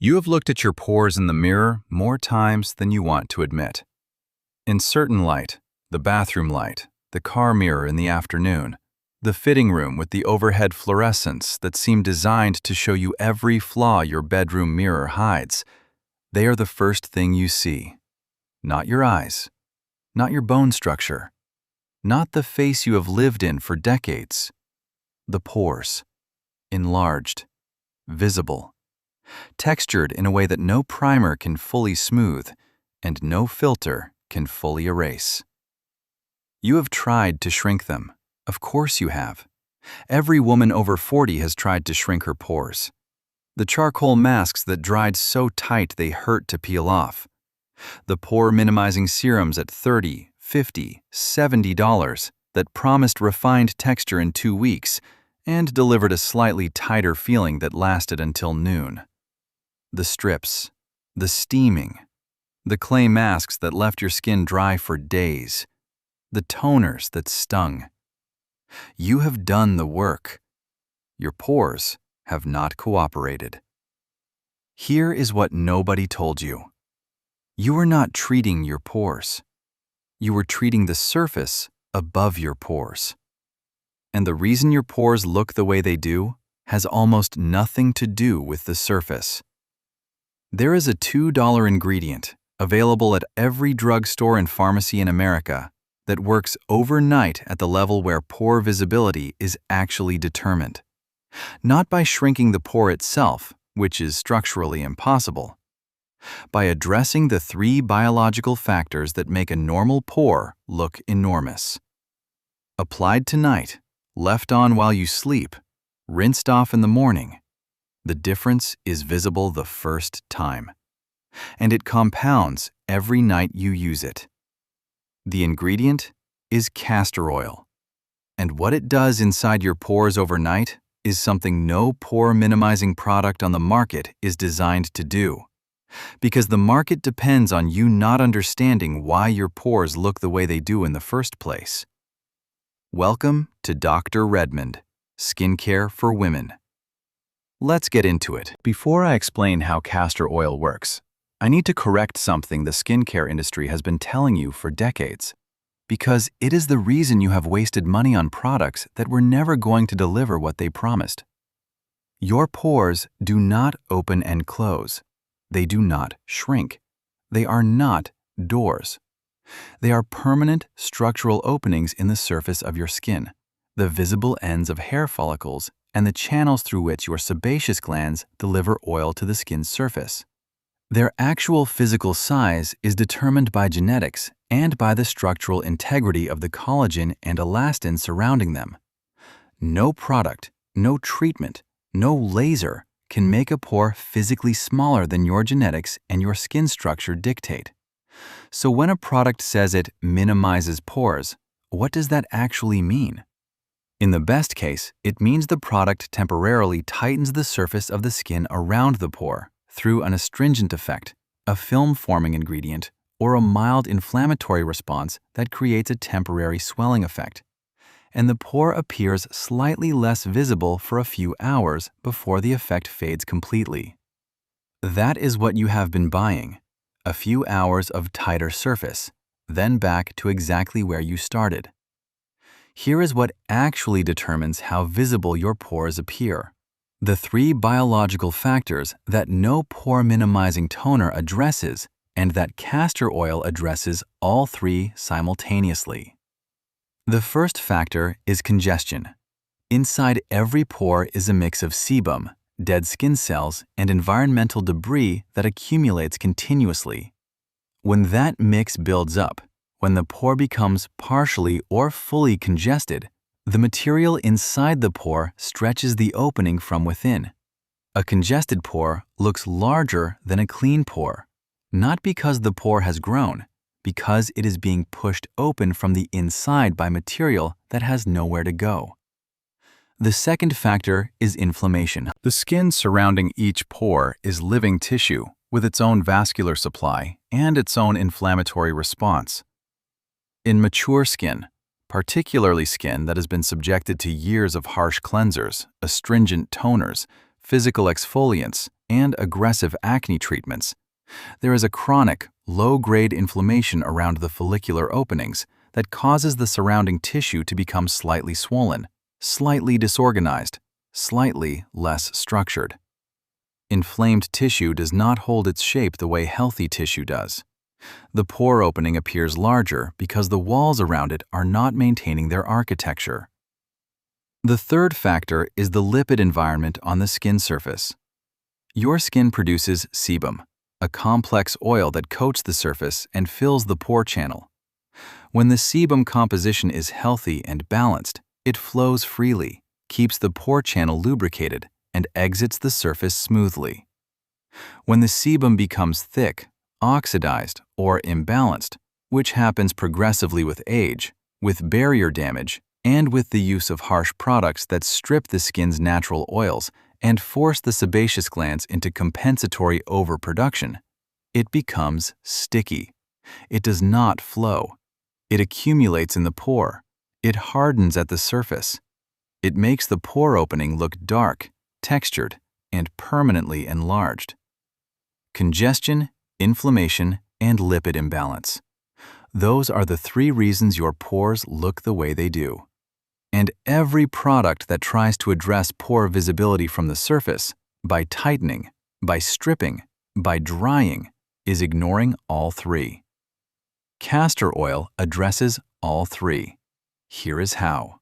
You have looked at your pores in the mirror more times than you want to admit. In certain light, the bathroom light, the car mirror in the afternoon, the fitting room with the overhead fluorescents that seem designed to show you every flaw your bedroom mirror hides, they are the first thing you see. Not your eyes, not your bone structure, not the face you have lived in for decades. The pores, enlarged, visible, textured in a way that no primer can fully smooth and no filter can fully erase. You have tried to shrink them. Of course you have. Every woman over 40 has tried to shrink her pores. The charcoal masks that dried so tight they hurt to peel off. The pore-minimizing serums at $30, $50, $70 that promised refined texture in 2 weeks and delivered a slightly tighter feeling that lasted until noon. The strips, the steaming, the clay masks that left your skin dry for days, the toners that stung. You have done the work. Your pores have not cooperated. Here is what nobody told you. You were not treating your pores. You were treating the surface above your pores. And the reason your pores look the way they do has almost nothing to do with the surface. There is a $2 ingredient available at every drugstore and pharmacy in America that works overnight at the level where pore visibility is actually determined. Not by shrinking the pore itself, which is structurally impossible. By addressing the 3 biological factors that make a normal pore look enormous. Applied tonight, left on while you sleep, rinsed off in the morning, the difference is visible the first time. And it compounds every night you use it. The ingredient is castor oil. And what it does inside your pores overnight is something no pore-minimizing product on the market is designed to do. Because the market depends on you not understanding why your pores look the way they do in the first place. Welcome to Dr. Redmond, Skincare for Women. Let's get into it. Before I explain how castor oil works, I need to correct something the skincare industry has been telling you for decades, because it is the reason you have wasted money on products that were never going to deliver what they promised. Your pores do not open and close. They do not shrink. They are not doors. They are permanent structural openings in the surface of your skin, the visible ends of hair follicles, and the channels through which your sebaceous glands deliver oil to the skin's surface. Their actual physical size is determined by genetics and by the structural integrity of the collagen and elastin surrounding them. No product, no treatment, no laser can make a pore physically smaller than your genetics and your skin structure dictate. So when a product says it minimizes pores, what does that actually mean? In the best case, it means the product temporarily tightens the surface of the skin around the pore through an astringent effect, a film-forming ingredient, or a mild inflammatory response that creates a temporary swelling effect. And the pore appears slightly less visible for a few hours before the effect fades completely. That is what you have been buying, a few hours of tighter surface, then back to exactly where you started. Here is what actually determines how visible your pores appear. The 3 biological factors that no pore-minimizing toner addresses and that castor oil addresses all 3 simultaneously. The first factor is congestion. Inside every pore is a mix of sebum, dead skin cells, and environmental debris that accumulates continuously. When that mix builds up, when the pore becomes partially or fully congested, the material inside the pore stretches the opening from within. A congested pore looks larger than a clean pore, not because the pore has grown, because it is being pushed open from the inside by material that has nowhere to go. The second factor is inflammation. The skin surrounding each pore is living tissue with its own vascular supply and its own inflammatory response. In mature skin, particularly skin that has been subjected to years of harsh cleansers, astringent toners, physical exfoliants, and aggressive acne treatments. There is a chronic, low-grade inflammation around the follicular openings that causes the surrounding tissue to become slightly swollen, slightly disorganized, slightly less structured. Inflamed tissue does not hold its shape the way healthy tissue does. The pore opening appears larger because the walls around it are not maintaining their architecture. The third factor is the lipid environment on the skin surface. Your skin produces sebum, a complex oil that coats the surface and fills the pore channel. When the sebum composition is healthy and balanced, it flows freely, keeps the pore channel lubricated, and exits the surface smoothly. When the sebum becomes thick, oxidized, or imbalanced, which happens progressively with age, with barrier damage, and with the use of harsh products that strip the skin's natural oils and force the sebaceous glands into compensatory overproduction, it becomes sticky. It does not flow. It accumulates in the pore. It hardens at the surface. It makes the pore opening look dark, textured, and permanently enlarged. Congestion, inflammation, and lipid imbalance. Those are the three reasons your pores look the way they do. And every product that tries to address pore visibility from the surface, by tightening, by stripping, by drying, is ignoring all three. Castor oil addresses all three. Here is how.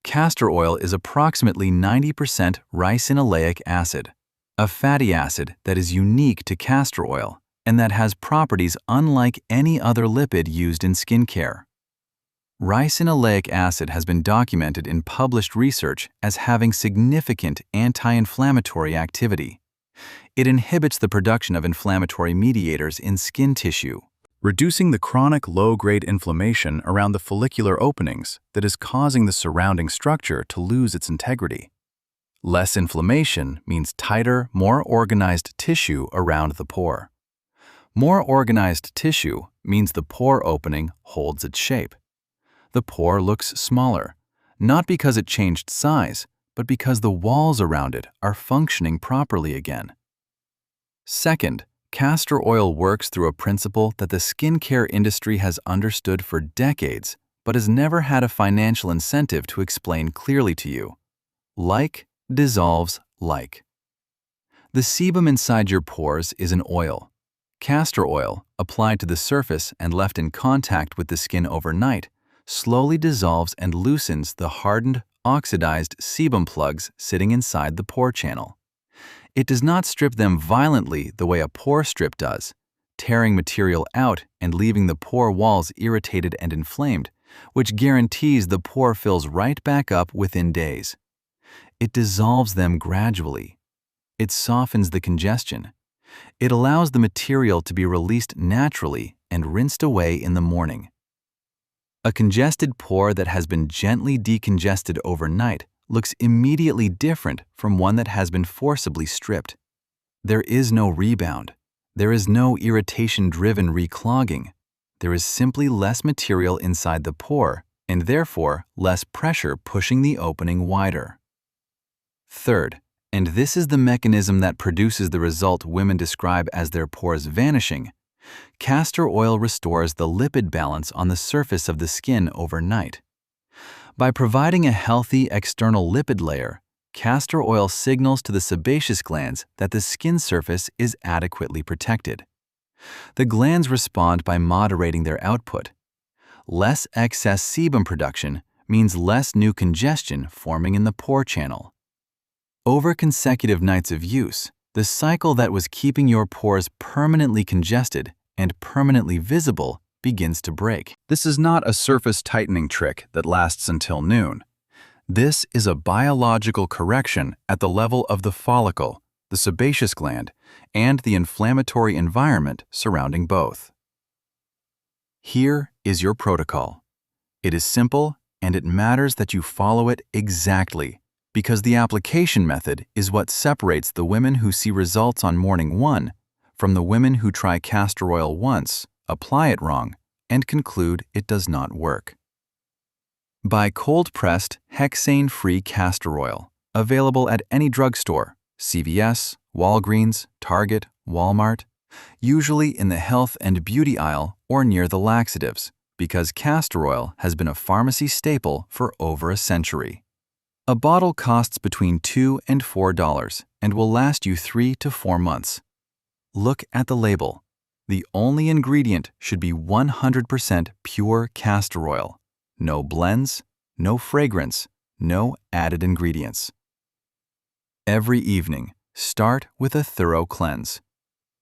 Castor oil is approximately 90% ricinoleic acid, a fatty acid that is unique to castor oil and that has properties unlike any other lipid used in skincare. Ricinoleic acid has been documented in published research as having significant anti-inflammatory activity. It inhibits the production of inflammatory mediators in skin tissue, reducing the chronic low-grade inflammation around the follicular openings that is causing the surrounding structure to lose its integrity. Less inflammation means tighter, more organized tissue around the pore. More organized tissue means the pore opening holds its shape. The pore looks smaller, not because it changed size, but because the walls around it are functioning properly again. Second, castor oil works through a principle that the skincare industry has understood for decades, but has never had a financial incentive to explain clearly to you. Like dissolves like. The sebum inside your pores is an oil. Castor oil, applied to the surface and left in contact with the skin overnight, slowly dissolves and loosens the hardened, oxidized sebum plugs sitting inside the pore channel. It does not strip them violently the way a pore strip does, tearing material out and leaving the pore walls irritated and inflamed, which guarantees the pore fills right back up within days. It dissolves them gradually. It softens the congestion. It allows the material to be released naturally and rinsed away in the morning. A congested pore that has been gently decongested overnight looks immediately different from one that has been forcibly stripped. There is no rebound. There is no irritation-driven reclogging. There is simply less material inside the pore and therefore less pressure pushing the opening wider. Third, and this is the mechanism that produces the result women describe as their pores vanishing, castor oil restores the lipid balance on the surface of the skin overnight. By providing a healthy external lipid layer, castor oil signals to the sebaceous glands that the skin surface is adequately protected. The glands respond by moderating their output. Less excess sebum production means less new congestion forming in the pore channel. Over consecutive nights of use, the cycle that was keeping your pores permanently congested and permanently visible begins to break. This is not a surface tightening trick that lasts until noon. This is a biological correction at the level of the follicle, the sebaceous gland, and the inflammatory environment surrounding both. Here is your protocol. It is simple, and it matters that you follow it exactly, because the application method is what separates the women who see results on morning 1 from the women who try castor oil once, apply it wrong, and conclude it does not work. Buy cold-pressed, hexane-free castor oil, available at any drugstore, CVS, Walgreens, Target, Walmart, usually in the health and beauty aisle or near the laxatives, because castor oil has been a pharmacy staple for over a century. A bottle costs between $2 and $4 and will last you 3 to 4 months. Look at the label. The only ingredient should be 100% pure castor oil. No blends, no fragrance, no added ingredients. Every evening, start with a thorough cleanse.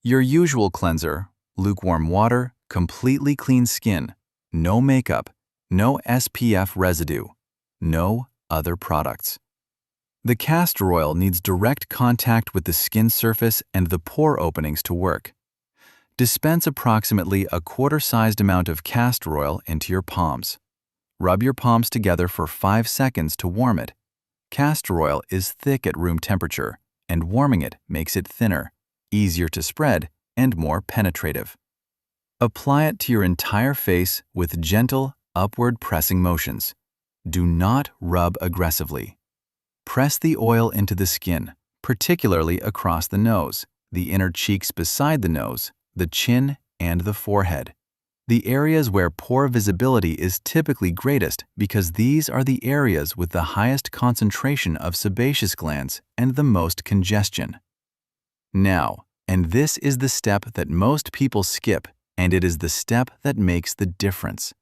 Your usual cleanser, lukewarm water, completely clean skin, no makeup, no SPF residue, no other products. The castor oil needs direct contact with the skin surface and the pore openings to work. Dispense approximately a quarter-sized amount of castor oil into your palms. Rub your palms together for 5 seconds to warm it. Castor oil is thick at room temperature, and warming it makes it thinner, easier to spread, and more penetrative. Apply it to your entire face with gentle, upward pressing motions. Do not rub aggressively. Press the oil into the skin, particularly across the nose, the inner cheeks beside the nose, the chin, and the forehead. The areas where pore visibility is typically greatest because these are the areas with the highest concentration of sebaceous glands and the most congestion. Now, and this is the step that most people skip, and it is the step that makes the difference.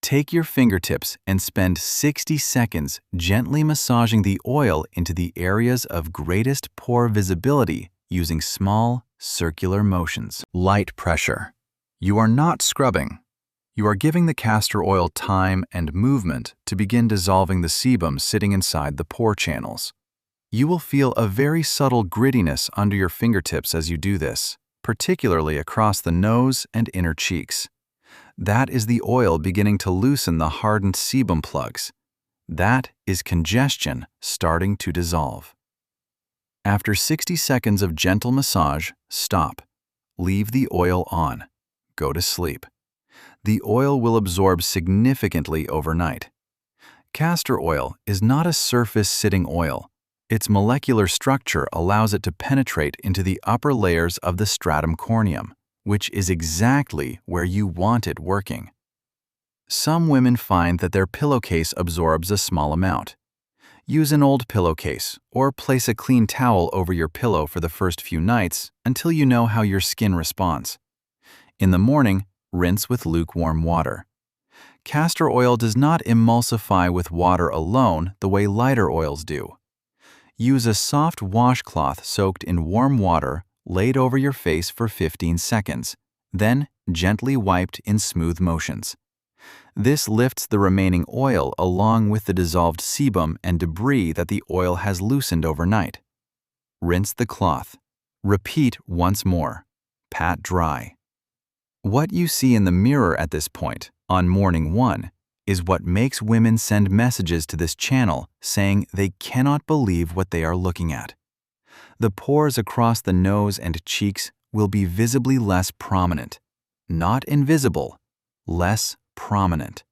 Take your fingertips and spend 60 seconds gently massaging the oil into the areas of greatest pore visibility using small, circular motions. Light pressure. You are not scrubbing. You are giving the castor oil time and movement to begin dissolving the sebum sitting inside the pore channels. You will feel a very subtle grittiness under your fingertips as you do this, particularly across the nose and inner cheeks. That is the oil beginning to loosen the hardened sebum plugs. That is congestion starting to dissolve. After 60 seconds of gentle massage, stop. Leave the oil on. Go to sleep. The oil will absorb significantly overnight. Castor oil is not a surface-sitting oil. Its molecular structure allows it to penetrate into the upper layers of the stratum corneum, which is exactly where you want it working. Some women find that their pillowcase absorbs a small amount. Use an old pillowcase or place a clean towel over your pillow for the first few nights until you know how your skin responds. In the morning, rinse with lukewarm water. Castor oil does not emulsify with water alone the way lighter oils do. Use a soft washcloth soaked in warm water laid over your face for 15 seconds, then gently wiped in smooth motions. This lifts the remaining oil along with the dissolved sebum and debris that the oil has loosened overnight. Rinse the cloth. Repeat once more. Pat dry. What you see in the mirror at this point, on morning 1, is what makes women send messages to this channel saying they cannot believe what they are looking at. The pores across the nose and cheeks will be visibly less prominent. Not invisible, less prominent.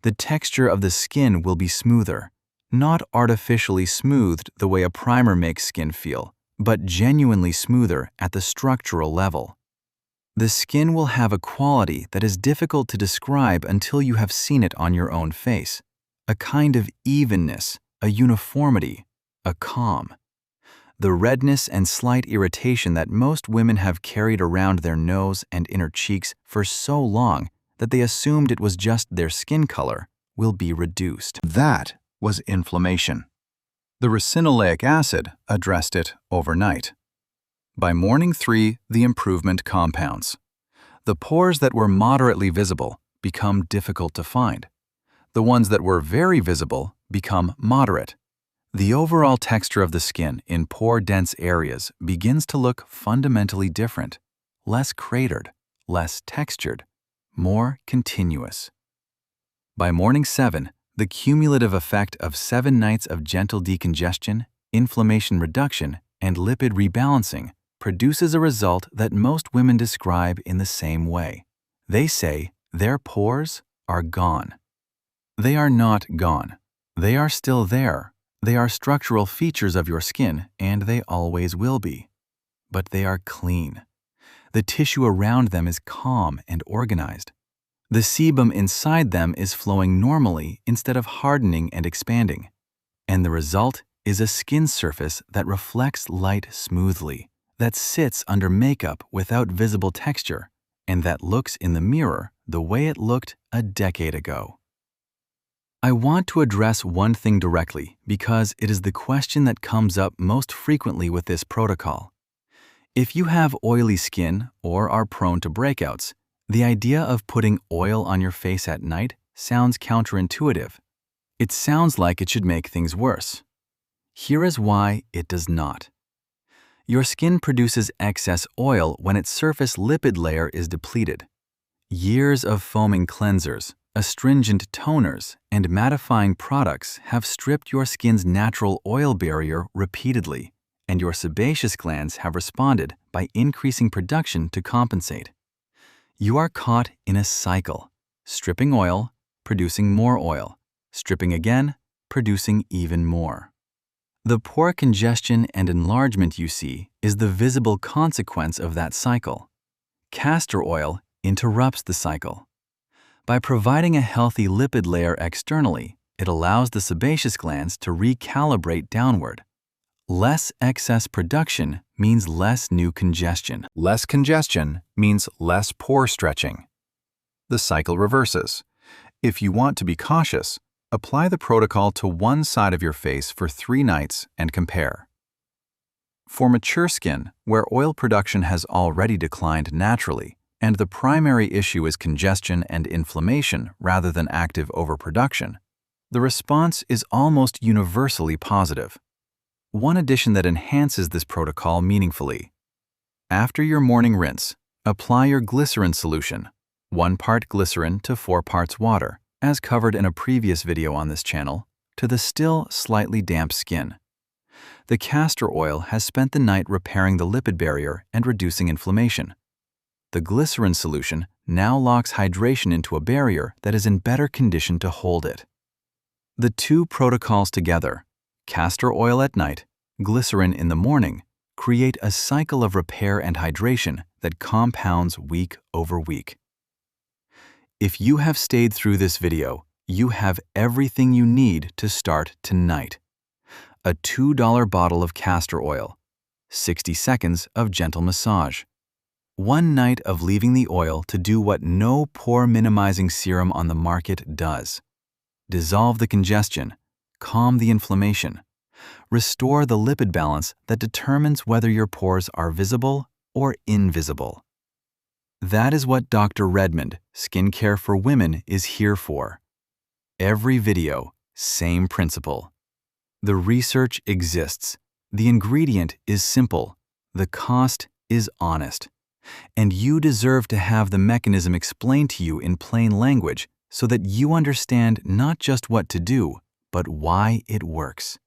The texture of the skin will be smoother, not artificially smoothed the way a primer makes skin feel, but genuinely smoother at the structural level. The skin will have a quality that is difficult to describe until you have seen it on your own face. A kind of evenness, a uniformity, a calm. The redness and slight irritation that most women have carried around their nose and inner cheeks for so long that they assumed it was just their skin color will be reduced. That was inflammation. The ricinoleic acid addressed it overnight. By morning 3, the improvement compounds. The pores that were moderately visible become difficult to find. The ones that were very visible become moderate. The overall texture of the skin in pore-dense areas begins to look fundamentally different, less cratered, less textured, more continuous. By morning 7, the cumulative effect of 7 nights of gentle decongestion, inflammation reduction, and lipid rebalancing produces a result that most women describe in the same way. They say their pores are gone. They are not gone. They are still there, They are structural features of your skin, and they always will be. But they are clean. The tissue around them is calm and organized. The sebum inside them is flowing normally instead of hardening and expanding. And the result is a skin surface that reflects light smoothly, that sits under makeup without visible texture, and that looks in the mirror the way it looked a decade ago. I want to address one thing directly because it is the question that comes up most frequently with this protocol. If you have oily skin or are prone to breakouts, the idea of putting oil on your face at night sounds counterintuitive. It sounds like it should make things worse. Here is why it does not. Your skin produces excess oil when its surface lipid layer is depleted. Years of foaming cleansers, astringent toners, and mattifying products have stripped your skin's natural oil barrier repeatedly, and your sebaceous glands have responded by increasing production to compensate. You are caught in a cycle, stripping oil, producing more oil, stripping again, producing even more. The pore congestion and enlargement you see is the visible consequence of that cycle. Castor oil interrupts the cycle. By providing a healthy lipid layer externally, it allows the sebaceous glands to recalibrate downward. Less excess production means less new congestion. Less congestion means less pore stretching. The cycle reverses. If you want to be cautious, apply the protocol to one side of your face for 3 nights and compare. For mature skin, where oil production has already declined naturally, and the primary issue is congestion and inflammation rather than active overproduction, the response is almost universally positive. One addition that enhances this protocol meaningfully. After your morning rinse, apply your glycerin solution, 1 part glycerin to 4 parts water, as covered in a previous video on this channel, to the still slightly damp skin. The castor oil has spent the night repairing the lipid barrier and reducing inflammation. The glycerin solution now locks hydration into a barrier that is in better condition to hold it. The two protocols together, castor oil at night, glycerin in the morning, create a cycle of repair and hydration that compounds week over week. If you have stayed through this video, you have everything you need to start tonight. A $2 bottle of castor oil, 60 seconds of gentle massage, 1 night of leaving the oil to do what no pore-minimizing serum on the market does. Dissolve the congestion, calm the inflammation, restore the lipid balance that determines whether your pores are visible or invisible. That is what Dr. Redmond, Skincare for Women, is here for. Every video, same principle. The research exists. The ingredient is simple. The cost is honest. And you deserve to have the mechanism explained to you in plain language so that you understand not just what to do, but why it works.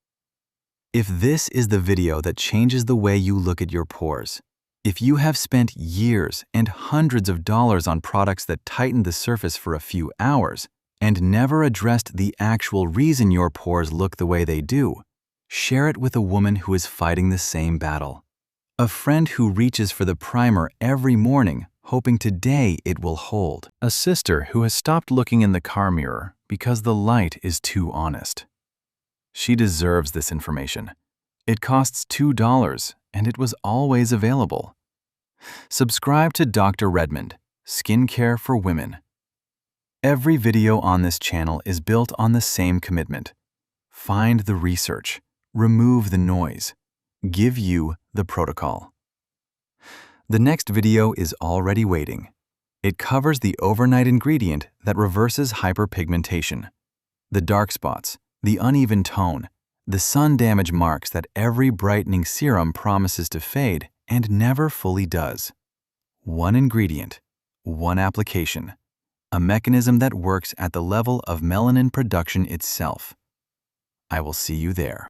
If this is the video that changes the way you look at your pores, if you have spent years and hundreds of dollars on products that tighten the surface for a few hours and never addressed the actual reason your pores look the way they do, share it with a woman who is fighting the same battle. A friend who reaches for the primer every morning, hoping today it will hold. A sister who has stopped looking in the car mirror because the light is too honest. She deserves this information. It costs $2, and it was always available. Subscribe to Dr. Redmond, Skincare for Women. Every video on this channel is built on the same commitment. Find the research, remove the noise, give you the protocol. The next video is already waiting. It covers the overnight ingredient that reverses hyperpigmentation, the dark spots, the uneven tone, the sun damage marks that every brightening serum promises to fade and never fully does. One ingredient, one application, a mechanism that works at the level of melanin production itself. I will see you there.